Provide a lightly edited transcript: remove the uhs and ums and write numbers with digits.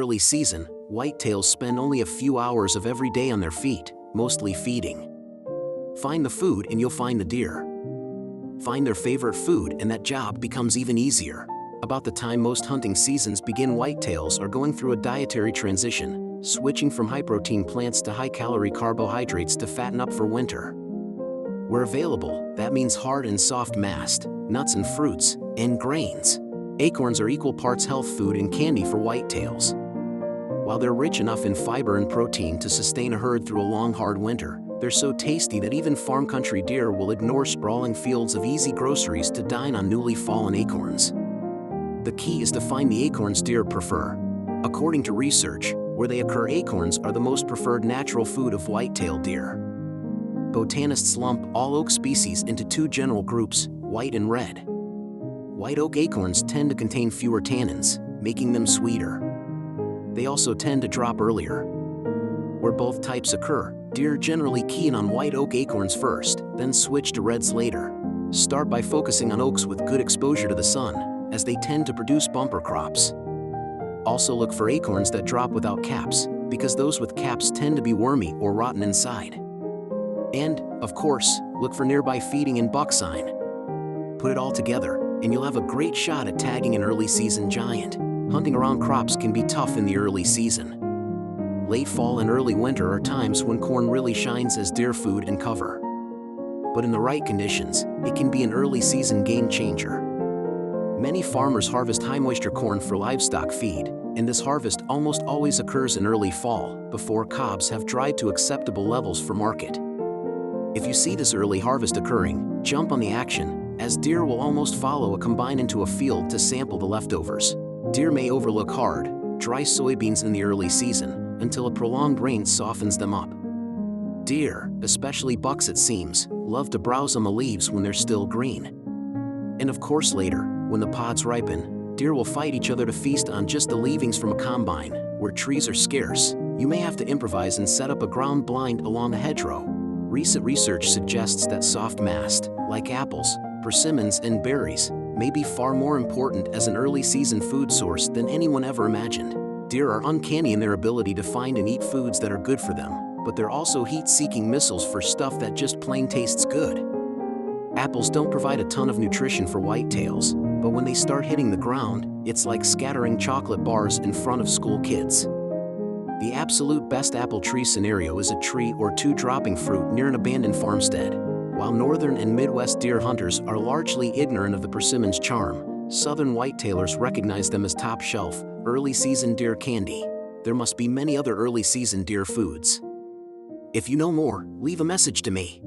early season, whitetails spend only a few hours of every day on their feet, mostly feeding. Find the food and you'll find the deer. Find their favorite food and that job becomes even easier. About the time most hunting seasons begin, whitetails are going through a dietary transition, switching from high-protein plants to high-calorie carbohydrates to fatten up for winter. Where available, that means hard and soft mast, nuts and fruits, and grains. Acorns are equal parts health food and candy for whitetails. While they're rich enough in fiber and protein to sustain a herd through a long, hard winter, they're so tasty that even farm country deer will ignore sprawling fields of easy groceries to dine on newly fallen acorns. The key is to find the acorns deer prefer. According to research, where they occur, acorns are the most preferred natural food of whitetail deer. Botanists lump all oak species into two general groups, white and red. White oak acorns tend to contain fewer tannins, making them sweeter. They also tend to drop earlier. Where both types occur, deer generally key in on white oak acorns first, then switch to reds later. Start by focusing on oaks with good exposure to the sun, as they tend to produce bumper crops. Also look for acorns that drop without caps, because those with caps tend to be wormy or rotten inside. And, of course, look for nearby feeding and buck sign. Put it all together, and you'll have a great shot at tagging an early season giant. Hunting around crops can be tough in the early season. Late fall and early winter are times when corn really shines as deer food and cover. But in the right conditions, it can be an early season game changer. Many farmers harvest high moisture corn for livestock feed, and this harvest almost always occurs in early fall, before cobs have dried to acceptable levels for market. If you see this early harvest occurring, jump on the action, as deer will almost follow a combine into a field to sample the leftovers. Deer may overlook hard, dry soybeans in the early season, until a prolonged rain softens them up. Deer, especially bucks it seems, love to browse on the leaves when they're still green. And of course later, when the pods ripen, deer will fight each other to feast on just the leavings from a combine. Where trees are scarce, you may have to improvise and set up a ground blind along a hedgerow. Recent research suggests that soft mast, like apples, persimmons, and berries, may be far more important as an early season food source than anyone ever imagined. Deer are uncanny in their ability to find and eat foods that are good for them, but they're also heat-seeking missiles for stuff that just plain tastes good. Apples don't provide a ton of nutrition for whitetails, but when they start hitting the ground, it's like scattering chocolate bars in front of school kids. The absolute best apple tree scenario is a tree or two dropping fruit near an abandoned farmstead. While northern and Midwest deer hunters are largely ignorant of the persimmon's charm, southern whitetailers recognize them as top-shelf, early-season deer candy. There must be many other early-season deer foods. If you know more, leave a message to me.